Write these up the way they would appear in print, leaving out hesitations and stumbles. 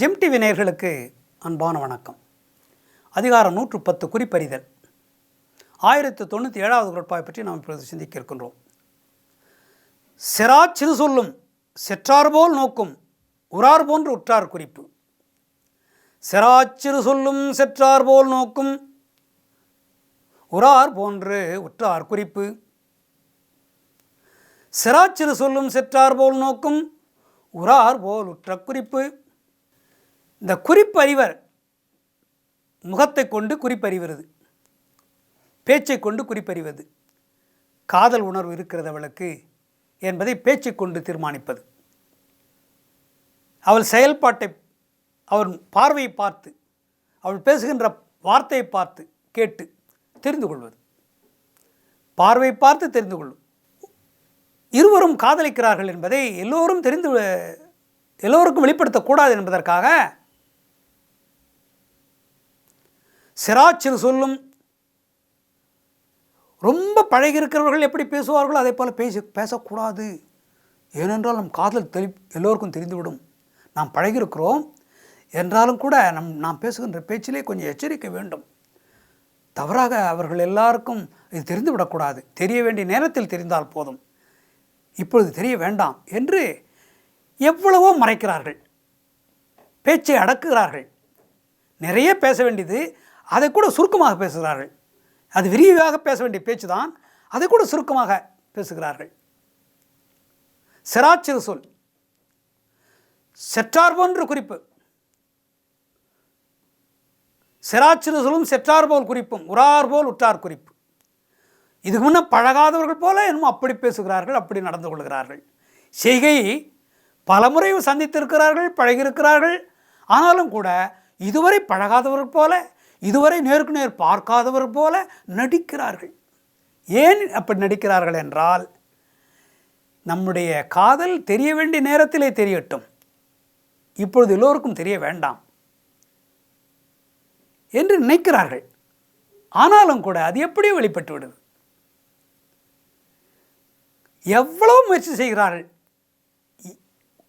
GeM TV நேயர்களுக்கு அன்பான வணக்கம். அதிகாரம் 110 குறிப்பறிதல். 1097வது குறட்பாவை பற்றி நாம் இப்பொழுது சிந்திக்க இருக்கின்றோம். செராச் சிறு சொல்லும் செற்றார் போல் நோக்கும் உறார் போன்று உற்றார் குறிப்பு. செராச் சிறு சொல்லும் செற்றார் போல் நோக்கும் உறார் போன்று உற்றார் குறிப்பு. செராச் சிறு சொல்லும் செற்றார் போல் நோக்கும் உறார் போல் உற்ற குறிப்பு. இந்த குறிப்பறிவர் முகத்தை கொண்டு குறிப்பறிவது, பேச்சை கொண்டு குறிப்பறிவது. காதல் உணர்வு இருக்கிறது அவளுக்கு என்பதை பேச்சை கொண்டு தீர்மானிப்பது. அவள் செயல்பாட்டை, அவள் பார்வையை பார்த்து, அவள் பேசுகின்ற வார்த்தையை பார்த்து கேட்டு தெரிந்து கொள்வது. பார்வையை பார்த்து தெரிந்து கொள்ளும். இருவரும் காதலிக்கிறார்கள் என்பதை எல்லோருக்கும் வெளிப்படுத்தக்கூடாது என்பதற்காக செராச்சிறு சொல்லும். ரொம்ப பழகி இருக்கிறவர்கள் எப்படி பேசுவார்களோ அதே போல் பேசக்கூடாது. ஏனென்றால் நம் காதல் எல்லோருக்கும் தெரிந்துவிடும். நாம் பழகியிருக்கிறோம் என்றாலும் கூட நாம் பேசுகின்ற பேச்சிலே கொஞ்சம் எச்சரிக்கை வேண்டும். தவறாக அவர்கள் எல்லாருக்கும் இது தெரிந்துவிடக்கூடாது. தெரிய வேண்டிய நேரத்தில் தெரிந்தால் போதும், இப்பொழுது தெரிய வேண்டாம் என்று எவ்வளவோ மறைக்கிறார்கள். பேச்சை அடக்குகிறார்கள். நிறைய பேச வேண்டியது அதை கூட சுருக்கமாக பேசுகிறார்கள். அது விரிவாக பேச வேண்டிய பேச்சு தான், அதை கூட சுருக்கமாக பேசுகிறார்கள். செராச்சிறு சொல் செற்றார் போன்று குறிப்பு. செராச்சிறு சொல்லும் செற்றார் போல் குறிப்பும் உறார் போல் உற்றார் குறிப்பு. இதுக்கு முன்னே பழகாதவர்கள் போல என்னமோ அப்படி பேசுகிறார்கள், அப்படி நடந்து கொள்கிறார்கள். செய்கை பலமுறை சந்தித்திருக்கிறார்கள், பழகியிருக்கிறார்கள். ஆனாலும் கூட இதுவரை பழகாதவர்கள் போல, இதுவரை நேருக்கு நேர் பார்க்காதவர் போல நடிக்கிறார்கள். ஏன் அப்படி நடிக்கிறார்கள் என்றால், நம்முடைய காதல் தெரிய வேண்டிய நேரத்திலே தெரியட்டும், இப்பொழுது எல்லோருக்கும் தெரிய வேண்டாம் என்று நினைக்கிறார்கள். ஆனாலும் கூட அது எப்படியும் வெளிப்பட்டு விடுது. எவ்வளவு முயற்சி செய்கிறார்கள்,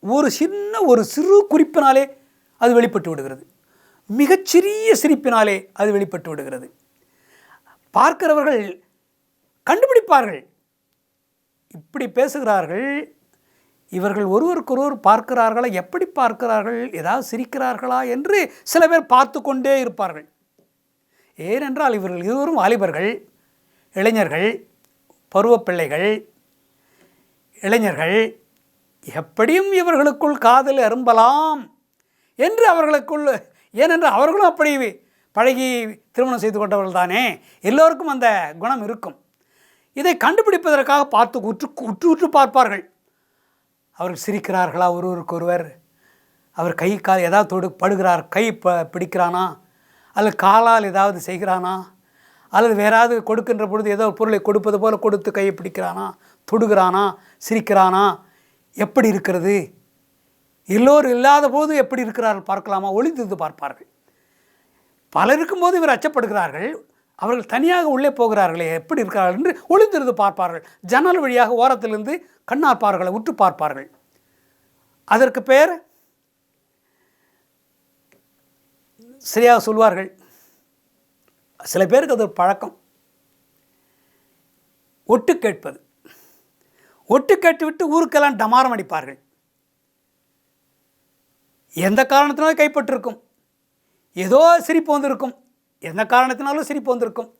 ஒரு சிறு குறிப்பினாலே அது வெளிப்பட்டு விடுகிறது. மிகச்சிறிய சிரிப்பினாலே அது வெளிப்பட்டு விடுகிறது. பார்க்கிறவர்கள் கண்டுபிடிப்பார்கள், இப்படி பேசுகிறார்கள், இவர்கள் ஒருவருக்கொருவர் பார்க்கிறார்களா, எப்படி பார்க்கிறார்கள், ஏதாவது சிரிக்கிறார்களா என்று சில பேர் பார்த்து கொண்டே இருப்பார்கள். ஏனென்றால் இவர்கள் இருவரும் வாலிபர்கள், இளைஞர்கள், பருவப்பிள்ளைகள், இளைஞர்கள். எப்படியும் இவர்களுக்குள் காதல் அரும்பலாம் என்று அவர்களுக்குள், ஏனென்றால் அவர்களும் அப்படி பழகி திருமணம் செய்து கொண்டவர்கள் தானே, எல்லோருக்கும் அந்த குணம் இருக்கும். இதை கண்டுபிடிப்பதற்காக பார்த்து உற்று பார்ப்பார்கள். அவர்கள் சிரிக்கிறார்களா ஒருவருக்கொருவர், அவர் கை கால் ஏதாவது படுகிறார், கை பிடிக்கிறானா, அல்லது காலால் ஏதாவது செய்கிறானா, அல்லது வேறாவது கொடுக்கின்ற பொழுது ஏதோ ஒரு பொருளை கொடுப்பது போல கொடுத்து கையை பிடிக்கிறானா, தொடுகிறானா, சிரிக்கிறானா, எப்படி இருக்கிறது, எல்லோரும் இல்லாத போது எப்படி இருக்கிறார்கள் பார்க்கலாமா, ஒளிந்திருந்து பார்ப்பார்கள். பலர் இருக்கும்போது இவர் அச்சப்படுகிறார்கள், அவர்கள் தனியாக உள்ளே போகிறார்களே எப்படி இருக்கிறார்கள் என்று ஒளிந்திருந்து பார்ப்பார்கள். ஜன்னல் வழியாக ஓரத்திலிருந்து கண்ணார்ப்பார்களை உற்று பார்ப்பார்கள். அதற்கு பெயர் சரியாக சொல்வார்கள், சில பேருக்கு அது ஒரு பழக்கம், ஒட்டு கேட்பது. ஒட்டு கேட்டுவிட்டு ஊருக்கெல்லாம் டமாரம் அடிப்பார்கள். எந்த காரணத்தினாலும் கைப்பற்றிருக்கும், ஏதோ சிரிப்பு வந்திருக்கும், எந்த காரணத்தினாலும் சிரிப்பு வந்திருக்கும்.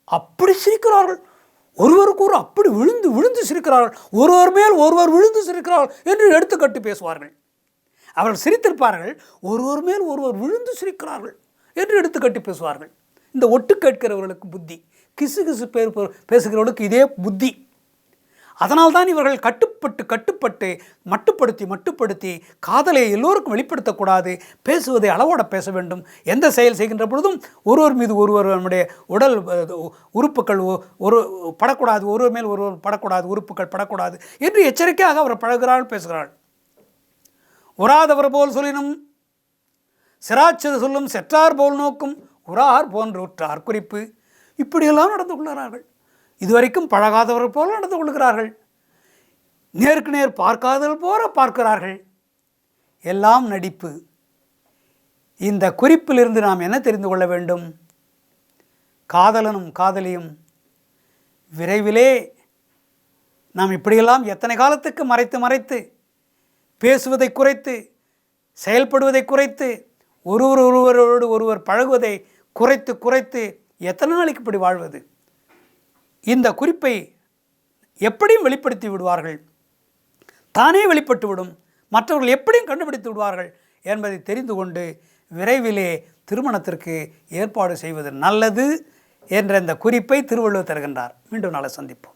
அப்படி சிரிக்கிறார்கள், ஒருவருக்கு ஒரு அப்படி விழுந்து விழுந்து சிரிக்கிறார்கள், ஒருவர் மேல் ஒருவர் விழுந்து சிரிக்கிறார்கள் என்று எடுத்துக்கட்டு பேசுவார்கள். அவர்கள் சிரித்திருப்பார்கள், ஒருவர் மேல் ஒருவர் விழுந்து சிரிக்கிறார்கள் என்று எடுத்துக்கட்டி பேசுவார்கள். இந்த ஒட்டு கேட்கிறவர்களுக்கு புத்தி, கிசு கிசு பேசுகிறவர்களுக்கு இதே புத்தி. அதனால்தான் இவர்கள் கட்டுப்பட்டு மட்டுப்படுத்தி காதலை எல்லோருக்கும் வெளிப்படுத்தக்கூடாது, பேசுவதை அளவோட பேச வேண்டும். எந்த செயல் செய்கின்ற பொழுதும் ஒருவர் மீது ஒருவர் நம்முடைய உடல் உறுப்புகள் படக்கூடாது, ஒருவர் மேல் ஒருவர் படக்கூடாது, உறுப்புகள் படக்கூடாது என்று எச்சரிக்கையாக அவர் பழகிறார்கள், பேசுகிறார்கள். உறாதவர் போல் சொல்லினும் செராச்சிறு சொல்லும் செற்றார் போல் நோக்கும் உறார் போன்று உற்றார் குறிப்பு. இப்படியெல்லாம் நடந்து கொள்கிறார்கள். இதுவரைக்கும் பழகாதவர் போல நடந்து கொள்கிறார்கள், நேருக்கு நேர் பார்க்காதவர் போல பார்க்கிறார்கள். எல்லாம் நடிப்பு. இந்த குறிப்பிலிருந்து நாம் என்ன தெரிந்து கொள்ள வேண்டும்? காதலனும் காதலியும் விரைவிலே நாம் இப்படியெல்லாம் எத்தனை காலத்துக்கு மறைத்து மறைத்து பேசுவதை குறைத்து, செயல்படுவதை குறைத்து, ஒருவரோடு ஒருவர் பழகுவதை குறைத்து குறைத்து எத்தனை நாளைக்கு இப்படி வாழ்வது? இந்த குறிப்பை எப்படியும் வெளிப்படுத்தி விடுவார்கள், தானே வெளிப்பட்டுவிடும், மற்றவர்கள் எப்படியும் கண்டுபிடித்து விடுவார்கள் என்பதை தெரிந்து கொண்டு விரைவிலே திருமணத்திற்கு ஏற்பாடு செய்வது நல்லது என்ற இந்த குறிப்பை திருவள்ளுவர் தருகின்றார். மீண்டும் நாளை சந்திப்போம்.